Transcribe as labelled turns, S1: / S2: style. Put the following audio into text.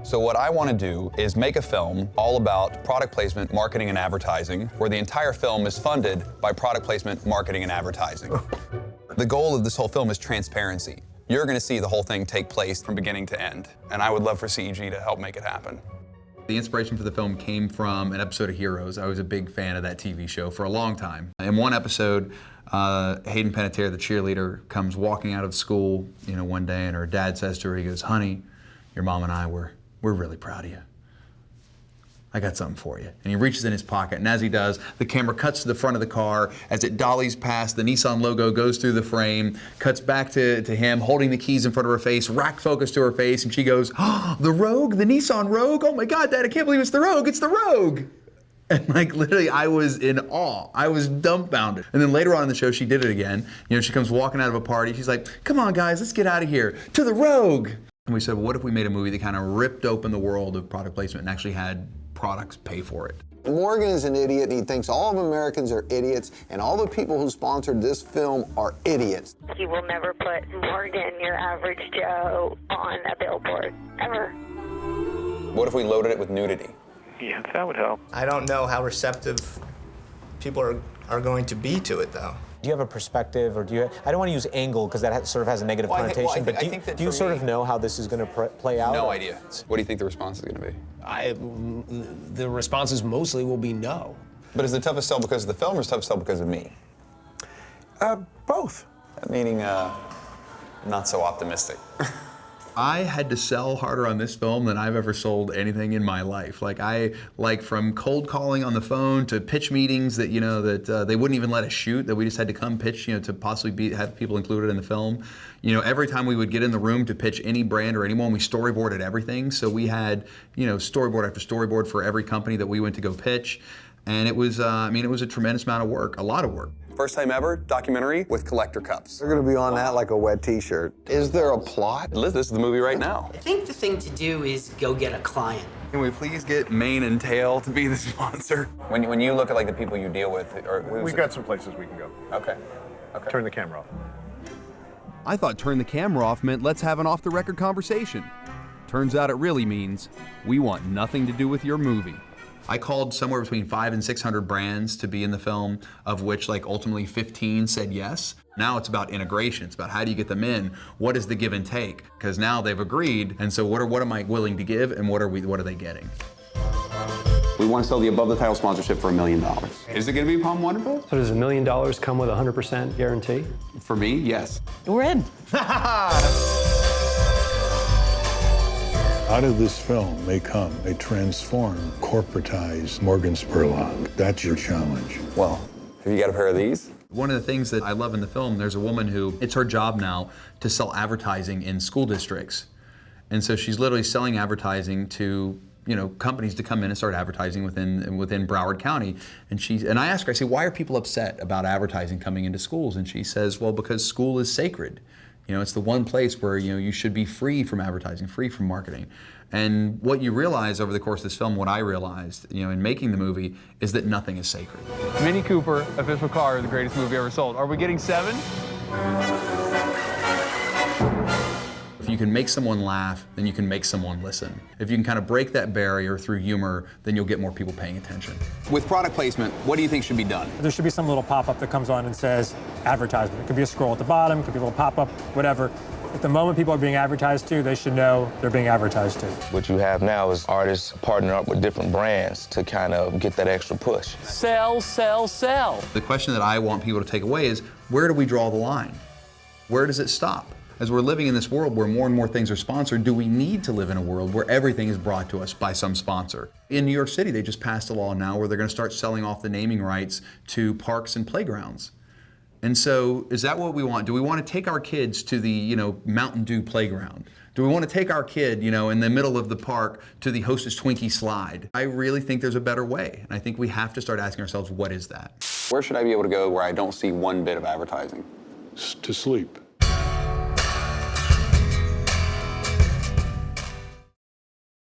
S1: So what I want to do is make a film all about product placement, marketing, and advertising, where the entire film is funded by product placement, marketing, and advertising. The goal of this whole film is transparency. You're going to see the whole thing take place from beginning to end, and I would love for CEG to help make it happen. The inspiration for the film came from an episode of Heroes. I was a big fan of that TV show for a long time. In one episode, Hayden Panettiere, the cheerleader, comes walking out of school, one day, and her dad says to her, he goes, "Honey, your mom and I we're really proud of you. I got something for you." And he reaches in his pocket, and as he does, the camera cuts to the front of the car. As it dollies past, the Nissan logo goes through the frame, cuts back to him, holding the keys in front of her face, rack focus to her face, and she goes, "Oh, the Rogue, the Nissan Rogue? Oh my God, Dad, I can't believe it's the Rogue, it's the Rogue!" And literally, I was in awe. I was dumbfounded. And then later on in the show, she did it again. She comes walking out of a party, she's like, "Come on guys, let's get out of here, to the Rogue!" And we said, well, what if we made a movie that kind of ripped open the world of product placement and actually had products pay for it?
S2: Morgan is an idiot, and he thinks all of Americans are idiots, and all the people who sponsored this film are idiots.
S3: You will never put Morgan, your average Joe, on a billboard, ever.
S1: What if we loaded it with nudity?
S4: Yeah, that would help.
S5: I don't know how receptive people are going to be to it, though.
S6: Do you have a perspective, or I don't want to use angle because that sort of has a negative connotation, but do you sort of know how this is going to play out?
S1: No idea. What do you think the response is going to be?
S7: The responses mostly will be no.
S1: But is the toughest sell because of the film, or is the toughest sell because of me?
S7: Both.
S1: Meaning, not so optimistic. I had to sell harder on this film than I've ever sold anything in my life. From cold calling on the phone to pitch meetings that they wouldn't even let us shoot, that we just had to come pitch, to possibly have people included in the film. Every time we would get in the room to pitch any brand or anyone, we storyboarded everything. So we had, storyboard after storyboard for every company that we went to go pitch. And it was, it was a tremendous amount of work, a lot of work. First time ever, documentary with collector cups.
S2: They're gonna be on that like a wet t-shirt. Is there a plot?
S1: Liz, this is the movie right now.
S8: I think the thing to do is go get a client.
S1: Can we please get Mane and Tail to be the sponsor? When you look at the people you deal with,
S4: We've got some places we can go.
S1: Okay.
S4: Turn the camera off.
S9: I thought turn the camera off meant let's have an off-the-record conversation. Turns out it really means we want nothing to do with your movie.
S1: I called somewhere between 500 and 600 brands to be in the film, of which ultimately 15 said yes. Now it's about integration. It's about how do you get them in? What is the give and take? Because now they've agreed, and so what am I willing to give, and what are they getting?
S10: We want to sell the above the title sponsorship for $1 million.
S1: Is it going to be Palm Wonderful?
S11: So does $1 million come with a 100% guarantee?
S10: For me, yes.
S8: We're in.
S12: Out of this film may come a transformed, corporatized Morgan Spurlock. That's your challenge.
S1: Well, have you got a pair of these? One of the things that I love in the film, there's a woman who, it's her job now to sell advertising in school districts. And so she's literally selling advertising to companies to come in and start advertising within Broward County. And I asked her, I say, why are people upset about advertising coming into schools? And she says, well, because school is sacred. It's the one place where you should be free from advertising, free from marketing. And what you realize over the course of this film, what I realized, in making the movie, is that nothing is sacred.
S13: Mini Cooper, official car of the greatest movie ever sold. Are we getting 7?
S1: If you can make someone laugh, then you can make someone listen. If you can kind of break that barrier through humor, then you'll get more people paying attention. With product placement, what do you think should be done?
S11: There should be some little pop-up that comes on and says advertisement. It could be a scroll at the bottom, it could be a little pop-up, whatever. At the moment people are being advertised to, they should know they're being advertised to.
S14: What you have now is artists partnering up with different brands to kind of get that extra push.
S13: Sell, sell, sell.
S1: The question that I want people to take away is, where do we draw the line? Where does it stop? As we're living in this world where more and more things are sponsored, do we need to live in a world where everything is brought to us by some sponsor? In New York City, they just passed a law now where they're going to start selling off the naming rights to parks and playgrounds. And so, is that what we want? Do we want to take our kids to the, Mountain Dew playground? Do we want to take our kid, in the middle of the park to the Hostess Twinkie slide? I really think there's a better way. And I think we have to start asking ourselves, what is that? Where should I be able to go where I don't see one bit of advertising?
S12: To sleep.